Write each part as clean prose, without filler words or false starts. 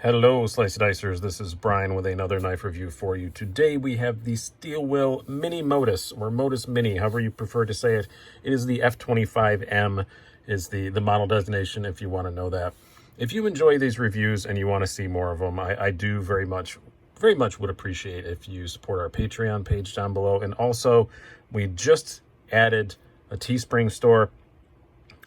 Hello, Slicey Dicers. This is Brian with another knife review for you. Today we have the Steel Will Mini Modus, or Modus Mini, however you prefer to say it. It is the F25M is the model designation, if you want to know that. If you enjoy these reviews and you want to see more of them, I do very much would appreciate if you support our Patreon page down below. And also, we just added a Teespring store.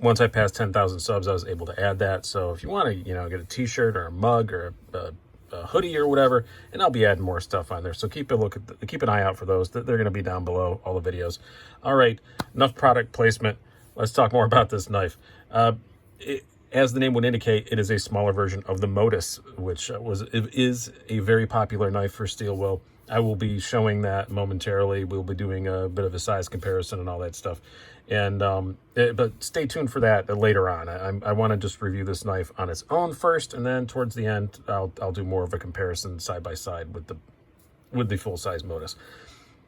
Once I passed 10,000 subs, I was able to add that. So if you want to, get a t-shirt or a mug or a hoodie or whatever, and I'll be adding more stuff on there. So keep an eye out for those. They're going to be down below all the videos. All right, enough product placement. Let's talk more about this knife. As the name would indicate, it is a smaller version of the Modus, which is a very popular knife for Steel Will. I will be showing that momentarily. We'll be doing a bit of a size comparison and all that stuff. And but stay tuned for that later on. I want to just review this knife on its own first, and then towards the end, I'll do more of a comparison side by side with the full size Modus.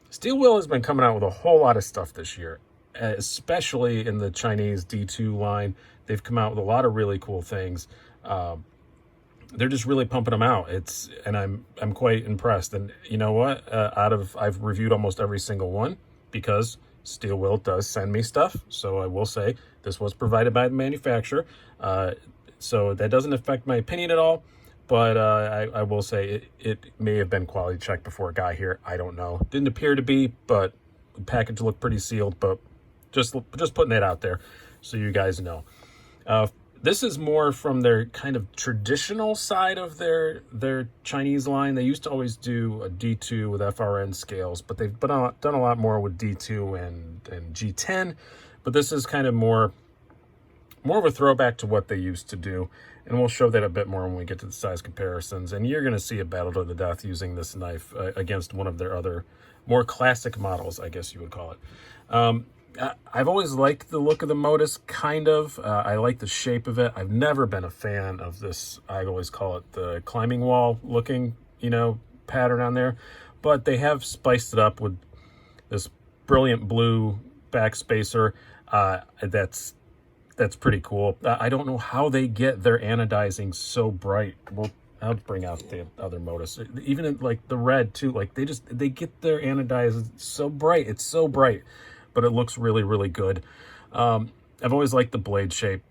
Steel Will has been coming out with a whole lot of stuff this year, especially in the Chinese D2 line. They've come out with a lot of really cool things. They're just really pumping them out. And I'm quite impressed. And you know what? I've reviewed almost every single one because Steel Will does send me stuff. So I will say this was provided by the manufacturer. So that doesn't affect my opinion at all. But I will say it may have been quality checked before it got here. I don't know. Didn't appear to be, but the package looked pretty sealed. But just putting that out there so you guys know. This is more from their kind of traditional side of their Chinese line. They used to always do a D2 with FRN scales, but they've done a lot more with D2 and G10. But this is kind of more of a throwback to what they used to do. And we'll show that a bit more when we get to the size comparisons. And you're going to see a battle to the death using this knife against one of their other more classic models, I guess you would call it. I've always liked the look of the Modus, kind of. I like the shape of it. I've never been a fan of this. I always call it the climbing wall looking, pattern on there. But they have spiced it up with this brilliant blue back spacer. That's pretty cool. I don't know how they get their anodizing so bright. Well, I'll bring out the other Modus. Even in, like the red too. Like they get their anodizing so bright. It's so bright. But it looks really, really good. I've always liked the blade shape.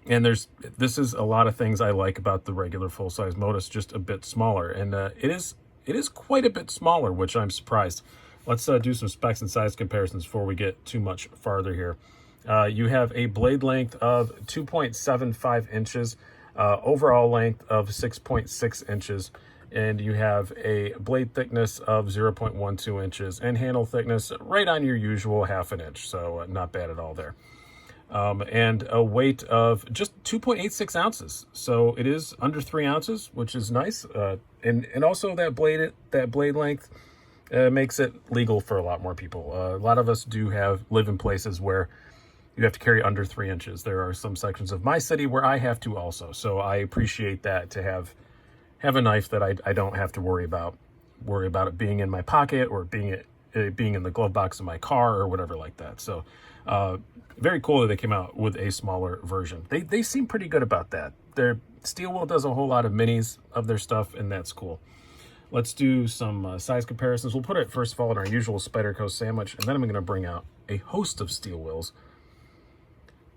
And this is a lot of things I like about the regular full-size Modus, just a bit smaller. And it is quite a bit smaller, which I'm surprised. Let's do some specs and size comparisons before we get too much farther here. You have a blade length of 2.75 inches, overall length of 6.6 inches. And you have a blade thickness of 0.12 inches and handle thickness right on your usual 1/2 inch. So not bad at all there. And a weight of just 2.86 ounces. So it is under 3 ounces, which is nice. And also that blade length makes it legal for a lot more people. A lot of us do live in places where you have to carry under 3 inches. There are some sections of my city where I have to also. So I appreciate that, to have a knife that I don't have to worry about it being in my pocket or being in the glove box of my car or whatever like that. So very cool that they came out with a smaller version. They seem pretty good about that. Their Steel Will does a whole lot of minis of their stuff, and that's cool. Let's do some size comparisons. We'll put it first of all in our usual Spyderco sandwich, and then I'm going to bring out a host of Steel Wills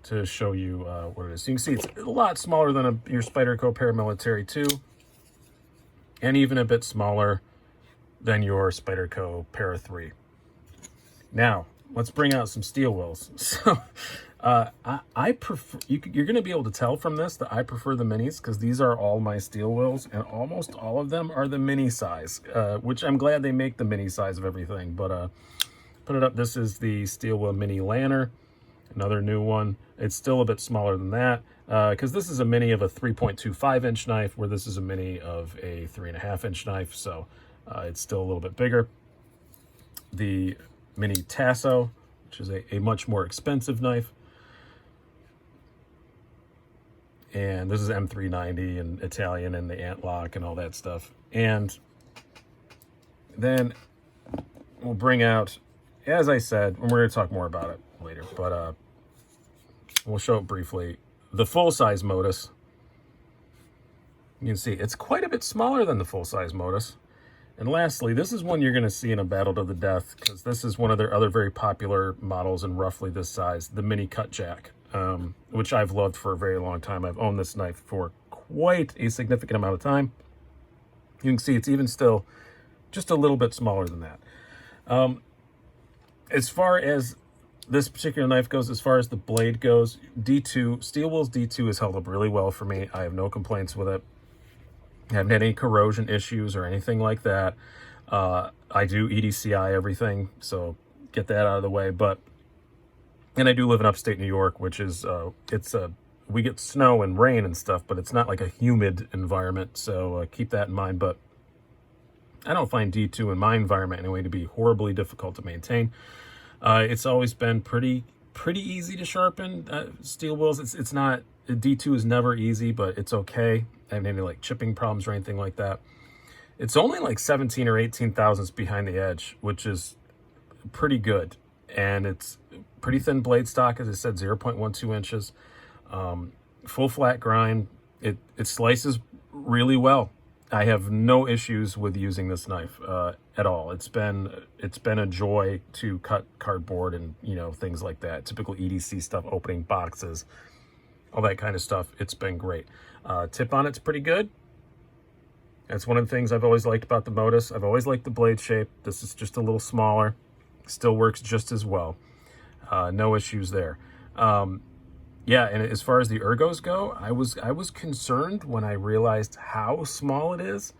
to show you what it is. So you can see it's a lot smaller than your Spyderco Paramilitary 2. And even a bit smaller than your Spyderco Para 3. Now, let's bring out some Steel Wills. So, I prefer, you're going to be able to tell from this that I prefer the minis, because these are all my Steel Wills, and almost all of them are the mini size, which I'm glad they make the mini size of everything. But put it up, this is the Steel Will Mini Lanner, another new one. It's still a bit smaller than that. Because this is a mini of a 3.25 inch knife, where this is a mini of a 3.5 inch knife, so it's still a little bit bigger. The Mini Tasso, which is a much more expensive knife, and this is M390 and Italian and the Antlock and all that stuff. And then we'll bring out, as I said, and we're going to talk more about it later, but we'll show it briefly. The full-size Modus, You can see it's quite a bit smaller than the full-size Modus. And lastly, this is one you're going to see in a battle to the death, because this is one of their other very popular models in roughly this size, the mini cut jack, which I've loved for a very long time. I've owned this knife for quite a significant amount of time. You can see it's even still just a little bit smaller than that. As far as this particular knife goes, as far as the blade goes, D2, Steel Will's D2 has held up really well for me. I have no complaints with it. I haven't had any corrosion issues or anything like that. I do EDCI everything, so get that out of the way. And I do live in upstate New York, which is, we get snow and rain and stuff, but it's not like a humid environment, so keep that in mind. But I don't find D2 in my environment anyway to be horribly difficult to maintain. It's always been pretty easy to sharpen Steel Wills. It's not, D2 is never easy, but it's okay. I haven't any like chipping problems or anything like that. It's only like 17 or 18 thousandths behind the edge, which is pretty good. And it's pretty thin blade stock, as I said, 0.12 inches. Full flat grind. It slices really well. I have no issues with using this knife at all. It's been a joy to cut cardboard and, you know, things like that. Typical EDC stuff, opening boxes, all that kind of stuff. It's been great. Tip on it's pretty good. That's one of the things I've always liked about the Modus. I've always liked the blade shape. This is just a little smaller. Still works just as well. No issues there. Yeah, and as far as the ergos go, I was concerned when I realized how small it is.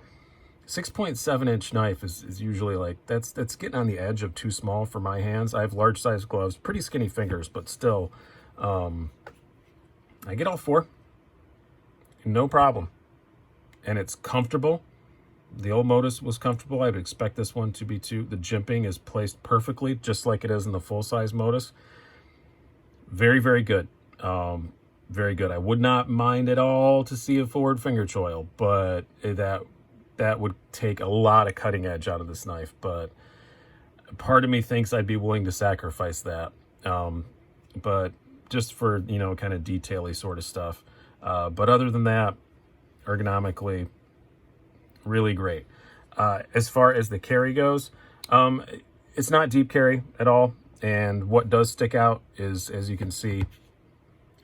6.7 inch knife is usually like, that's getting on the edge of too small for my hands. I have large size gloves, pretty skinny fingers, but still, I get all four. No problem. And it's comfortable. The old Modus was comfortable. I would expect this one to be too. The jimping is placed perfectly, just like it is in the full-size Modus. Very, very good. Very good. I would not mind at all to see a forward finger choil, but that would take a lot of cutting edge out of this knife. But part of me thinks I'd be willing to sacrifice that. But just for, you know, kind of detail-y sort of stuff. But other than that, ergonomically, really great. As far as the carry goes, it's not deep carry at all. And what does stick out is, as you can see,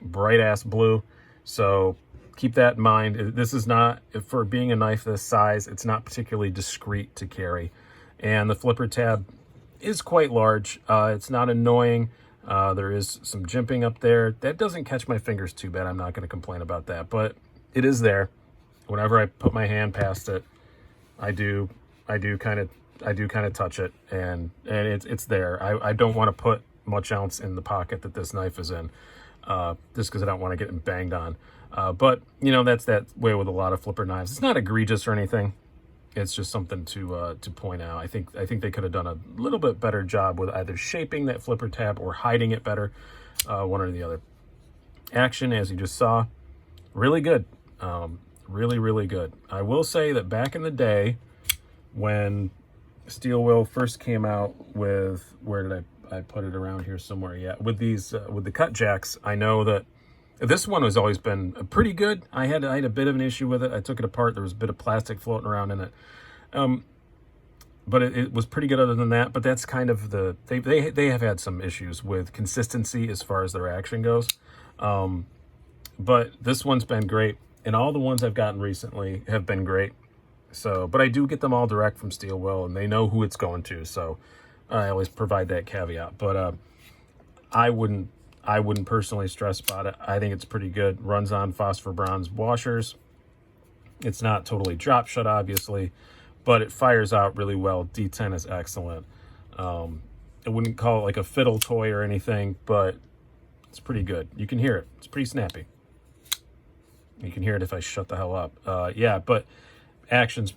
bright ass blue. So keep that in mind. This is not, for being a knife this size, it's not particularly discreet to carry. And the flipper tab is quite large. It's not annoying. There is some jimping up there. That doesn't catch my fingers too bad. I'm not going to complain about that, but it is there. Whenever I put my hand past it, I do kind of touch it, and it's there. I don't want to put much else in the pocket that this knife is in, just because I don't want to get it banged on. But you know, that's that way with a lot of flipper knives. It's not egregious or anything. It's just something to point out. I think they could have done a little bit better job with either shaping that flipper tab or hiding it better, one or the other. Action, as you just saw, really good. Really, really good. I will say that back in the day, when Steel Will first came out with, where did I put it around here somewhere? Yeah, with these, with the cut jacks, I know that this one has always been pretty good. I had a bit of an issue with it. I took it apart. There was a bit of plastic floating around in it. But it was pretty good other than that. But that's kind of the, they have had some issues with consistency as far as their action goes. But this one's been great. And all the ones I've gotten recently have been great. So, but I do get them all direct from Steel Will, and they know who it's going to. So I always provide that caveat. But I wouldn't personally stress about it. I think it's pretty good. Runs on phosphor bronze washers. It's not totally drop shut, obviously, but it fires out really well. D10 is excellent. I wouldn't call it like a fiddle toy or anything, but it's pretty good. You can hear it. It's pretty snappy. You can hear it if I shut the hell up. Yeah, but action's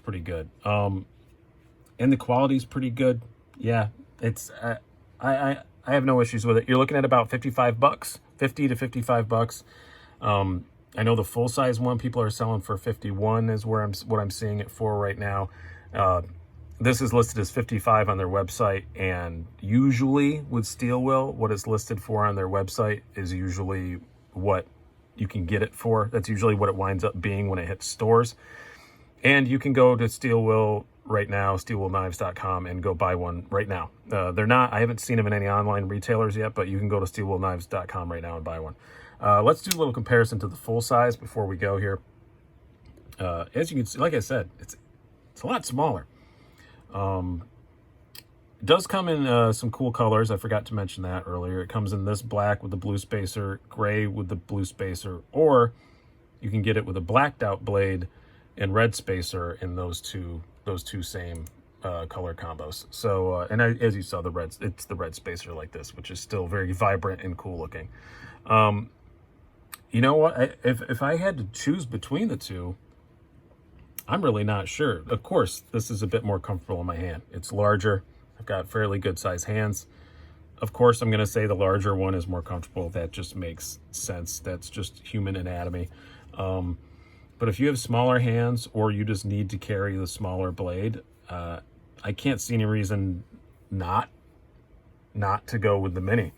pretty good. And the quality's pretty good. Yeah, it's I have no issues with it. You're looking at about $55, 50 to $55. I know the full size one people are selling for 51 is what I'm seeing it for right now. This is listed as 55 on their website, and usually with Steel Will, what it's listed for on their website is usually what you can get it for. That's usually what it winds up being when it hits stores. And you can go to Steel Will right now, steelwillknives.com, and go buy one right now. I haven't seen them in any online retailers yet, but you can go to steelwillknives.com right now and buy one. Let's do a little comparison to the full size before we go here. As you can see, like I said, it's a lot smaller. It does come in some cool colors. I forgot to mention that earlier. It comes in this black with the blue spacer, gray with the blue spacer, or you can get it with a blacked out blade and red spacer in those two same color combos. So, as you saw, it's the red spacer like this, which is still very vibrant and cool looking. You know what? If I had to choose between the two, I'm really not sure. Of course, this is a bit more comfortable in my hand. It's larger. I've got fairly good sized hands. Of course, I'm going to say the larger one is more comfortable. That just makes sense. That's just human anatomy. But if you have smaller hands or you just need to carry the smaller blade, I can't see any reason not to go with the Mini.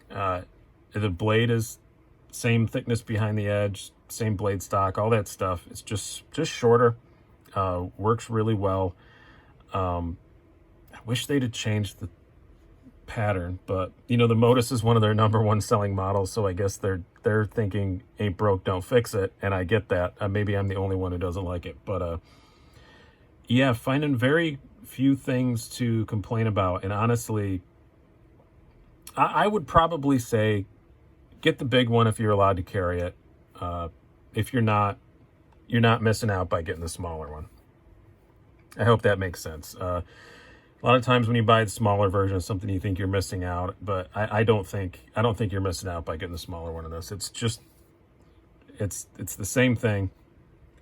The blade is same thickness behind the edge, same blade stock, all that stuff. It's just shorter. Works really well. I wish they'd have changed the pattern, but the Modus is one of their #1 selling models, so I guess they're thinking ain't broke, don't fix it, and I get that. Maybe I'm the only one who doesn't like it, but yeah, finding very few things to complain about. And honestly, I would probably say get the big one if you're allowed to carry it. If you're not missing out by getting the smaller one. I hope that makes sense. A lot of times when you buy the smaller version of something, you think you're missing out, but I don't think you're missing out by getting the smaller one of this. It's just, it's the same thing,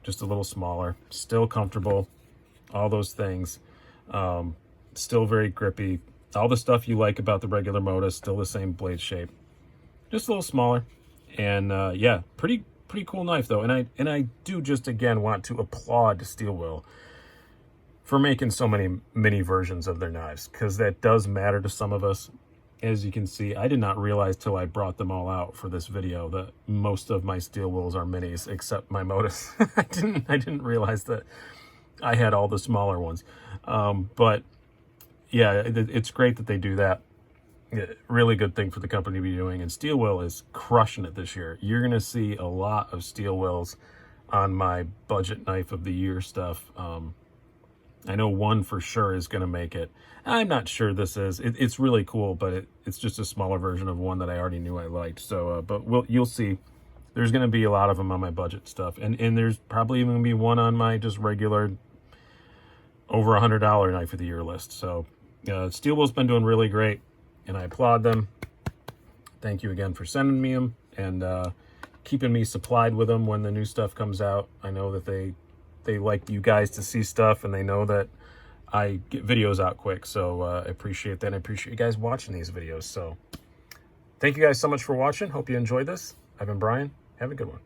just a little smaller, still comfortable, all those things, still very grippy. All the stuff you like about the regular Modus, still the same blade shape, just a little smaller. And yeah, pretty cool knife though. And I do just again want to applaud Steel Will for making so many mini versions of their knives, because that does matter to some of us. As you can see, I did not realize till I brought them all out for this video that most of my Steel Wills are minis, except my Modus. I didn't realize that I had all the smaller ones. But yeah, it's great that they do that. Really good thing for the company to be doing, and Steel Will is crushing it this year. You're gonna see a lot of Steel Wills on my budget knife of the year stuff. I know one for sure is going to make it. I'm not sure this is. It's really cool, but it's just a smaller version of one that I already knew I liked. So, but you'll see. There's going to be a lot of them on my budget stuff. And there's probably even going to be one on my just regular over $100 knife of the year list. So, Steel Will's been doing really great, and I applaud them. Thank you again for sending me them and keeping me supplied with them when the new stuff comes out. I know that they like you guys to see stuff, and they know that I get videos out quick, so I appreciate that. I appreciate you guys watching these videos. So thank you guys so much for watching. Hope you enjoyed this. I've been Brian. Have a good one.